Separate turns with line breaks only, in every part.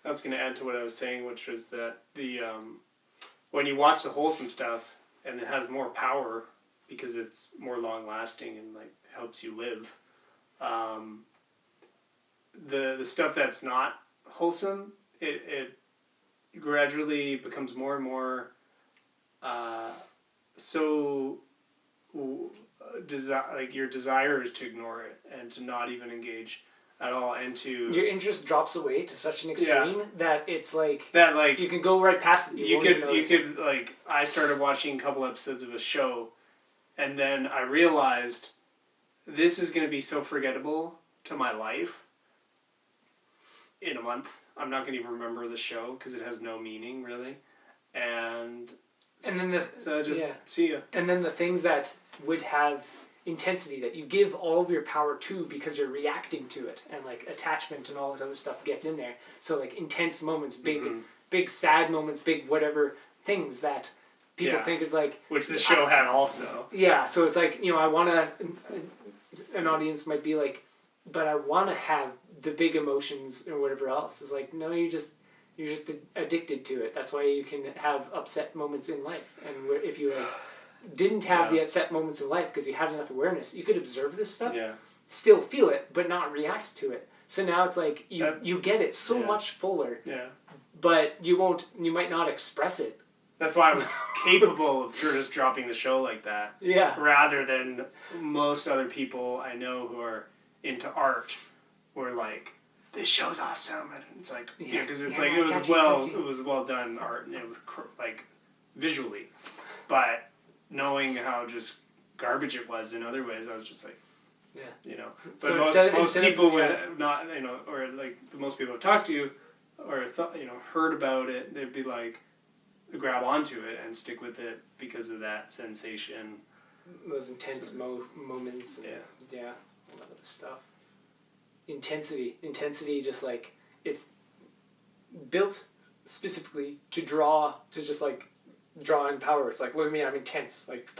I was going to add to what I was saying, which was that when you watch the wholesome stuff and it has more power because it's more long lasting and like helps you live, the stuff that's not wholesome, it gradually becomes more and more like your desire is to ignore it and to not even engage at all, and to
your interest drops away to such an extreme that it's like
that, like,
you can go right past it.
You could like, I started watching a couple episodes of a show, and then I realized this is going to be so forgettable to my life in a month. I'm not going to even remember the show because it has no meaning really, and then see ya.
And then the things that would have intensity that you give all of your power to because you're reacting to it, and like attachment and all this other stuff gets in there. So like intense moments, big sad moments, big whatever things that people think is like,
which the show had also.
Yeah, so it's like, I want to. An audience might be like, but I want to have the big emotions or whatever else. It's like, no, you're just addicted to it. That's why you can have upset moments in life, and if you like didn't have the upset moments in life because you had enough awareness, you could observe this stuff, still feel it, but not react to it. So now it's like you get it so much fuller, but you might not express it.
That's why I was capable of just dropping the show like that.
Yeah.
Rather than most other people I know who are into art, were like, this show's awesome, and it's like, because it was well done art, and it was like visually, but knowing how just garbage it was in other ways, I was just like, But so most people would not, or like the most people who talked to you, or heard about it, they'd be like, grab onto it and stick with it because of that sensation.
Those intense moments. And, all that other stuff. Intensity, just like, it's built specifically to draw in power. It's like, look at me, I'm intense. Like,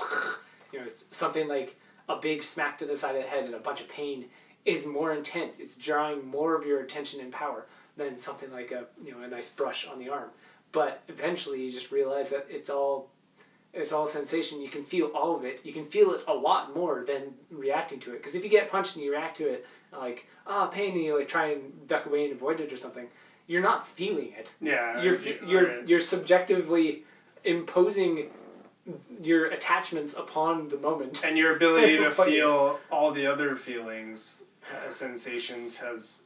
it's something like a big smack to the side of the head and a bunch of pain is more intense. It's drawing more of your attention and power than something like a nice brush on the arm. But eventually you just realize that it's all sensation. You can feel all of it. You can feel it a lot more than reacting to it. Because if you get punched and you react to it, like, pain, and you like try and duck away and avoid it or something, you're not feeling it.
Yeah.
You're subjectively imposing your attachments upon the moment.
And your ability to feel all the other feelings, sensations has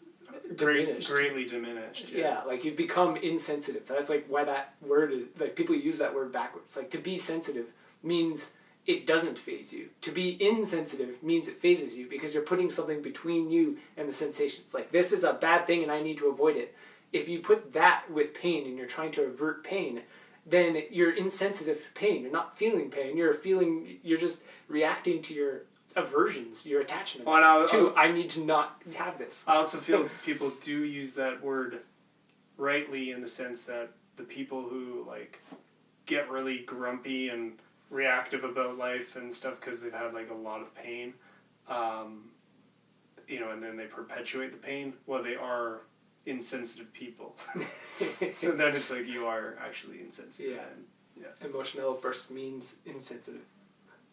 greatly diminished.
Yeah, like you've become insensitive. That's like why that word is, like, people use that word backwards. Like, to be sensitive means it doesn't faze you. To be insensitive means it phases you because you're putting something between you and the sensations. Like, this is a bad thing and I need to avoid it. If you put that with pain and you're trying to avert pain, then you're insensitive to pain. You're not feeling pain. You're just reacting to your aversions, your attachments I need to not have this.
I also feel people do use that word rightly in the sense that the people who like get really grumpy and reactive about life and stuff because they've had like a lot of pain, and then they perpetuate the pain. Well, they are insensitive people. So then it's like you are actually insensitive.
Yeah. Emotional outburst means insensitive.